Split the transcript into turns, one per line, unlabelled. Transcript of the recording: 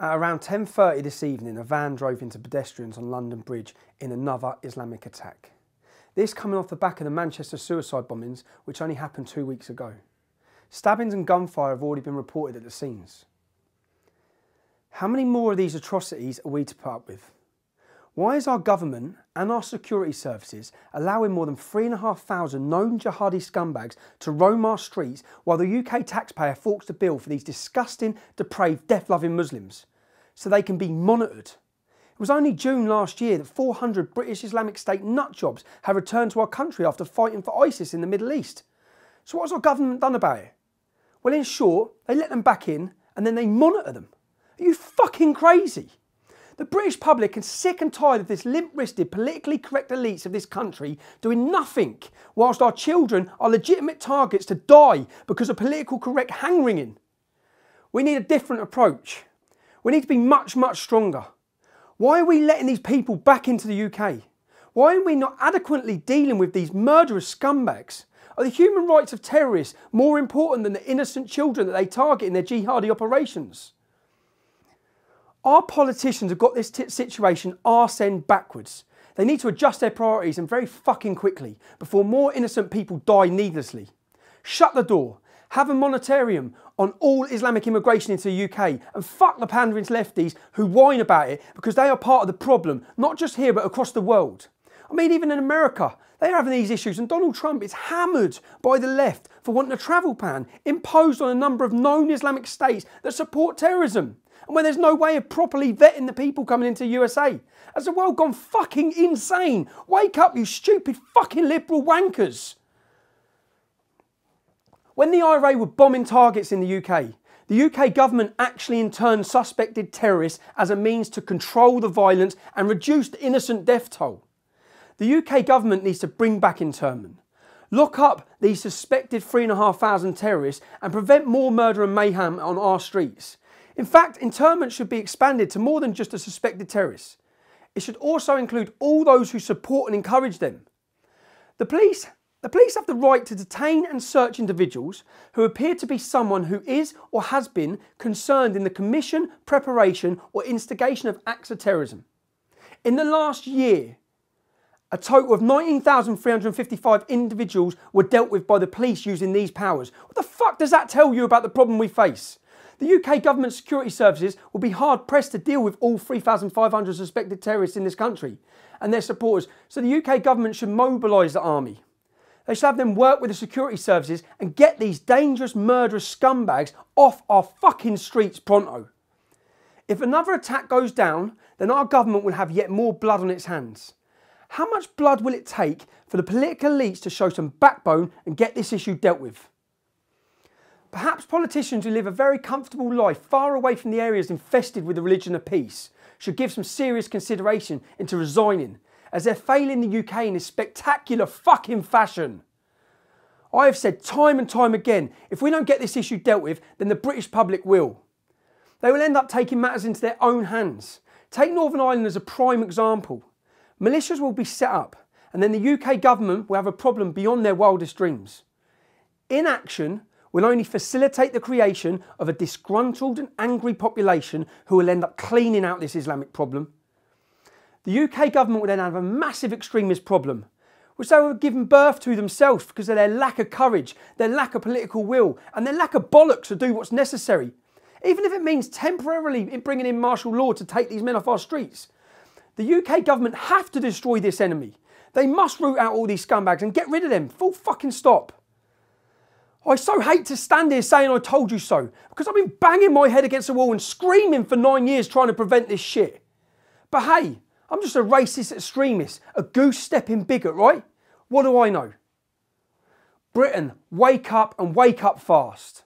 At around 10:30 this evening, a van drove into pedestrians on London Bridge in another Islamic attack. This coming off the back of the Manchester suicide bombings, which only happened 2 weeks ago. Stabbings and gunfire have already been reported at the scenes. How many more of these atrocities are we to put up with? Why is our government and our security services allowing more than 3,500 known jihadi scumbags to roam our streets while the UK taxpayer forks the bill for these disgusting, depraved, death-loving Muslims so they can be monitored? It was only June last year that 400 British Islamic State nutjobs have returned to our country after fighting for ISIS in the Middle East. So what has our government done about it? Well, in short, they let them back in and then they monitor them. Are you fucking crazy? The British public is sick and tired of this limp-wristed, politically correct elites of this country doing nothing, whilst our children are legitimate targets to die because of political correct hand-wringing. We need a different approach. We need to be much, much stronger. Why are we letting these people back into the UK? Why are we not adequately dealing with these murderous scumbags? Are the human rights of terrorists more important than the innocent children that they target in their jihadi operations? Our politicians have got this situation arse end backwards. They need to adjust their priorities and very fucking quickly before more innocent people die needlessly. Shut the door. Have a moratorium on all Islamic immigration into the UK and fuck the pandering lefties who whine about it because they are part of the problem, not just here but across the world. I mean, even in America, they're having these issues and Donald Trump is hammered by the left for wanting a travel ban imposed on a number of known Islamic states that support terrorism. And when there's no way of properly vetting the people coming into the USA. Has the world gone fucking insane? Wake up, you stupid fucking liberal wankers. When the IRA were bombing targets in the UK government actually interned suspected terrorists as a means to control the violence and reduce the innocent death toll. The UK government needs to bring back internment. Lock up these suspected 3,500 terrorists and prevent more murder and mayhem on our streets. In fact, internment should be expanded to more than just the suspected terrorists. It should also include all those who support and encourage them. The police have the right to detain and search individuals who appear to be someone who is or has been concerned in the commission, preparation or instigation of acts of terrorism. In the last year, a total of 19,355 individuals were dealt with by the police using these powers. What the fuck does that tell you about the problem we face? The UK government security services will be hard pressed to deal with all 3,500 suspected terrorists in this country and their supporters, so the UK government should mobilise the army. They should have them work with the security services and get these dangerous, murderous scumbags off our fucking streets pronto. If another attack goes down, then our government will have yet more blood on its hands. How much blood will it take for the political elites to show some backbone and get this issue dealt with? Perhaps politicians who live a very comfortable life far away from the areas infested with the religion of peace should give some serious consideration into resigning, as they're failing the UK in this spectacular fucking fashion. I have said time and time again, if we don't get this issue dealt with, then the British public will. They will end up taking matters into their own hands. Take Northern Ireland as a prime example. Militias will be set up, and then the UK government will have a problem beyond their wildest dreams. Inaction will only facilitate the creation of a disgruntled and angry population who will end up cleaning out this Islamic problem. The UK government will then have a massive extremist problem, which they were given birth to themselves because of their lack of courage, their lack of political will, and their lack of bollocks to do what's necessary, even if it means temporarily bringing in martial law to take these men off our streets. The UK government have to destroy this enemy. They must root out all these scumbags and get rid of them, full fucking stop. I so hate to stand here saying I told you so, because I've been banging my head against the wall and screaming for 9 years trying to prevent this shit. But hey, I'm just a racist extremist, a goose-stepping bigot, right? What do I know? Britain, wake up and wake up fast.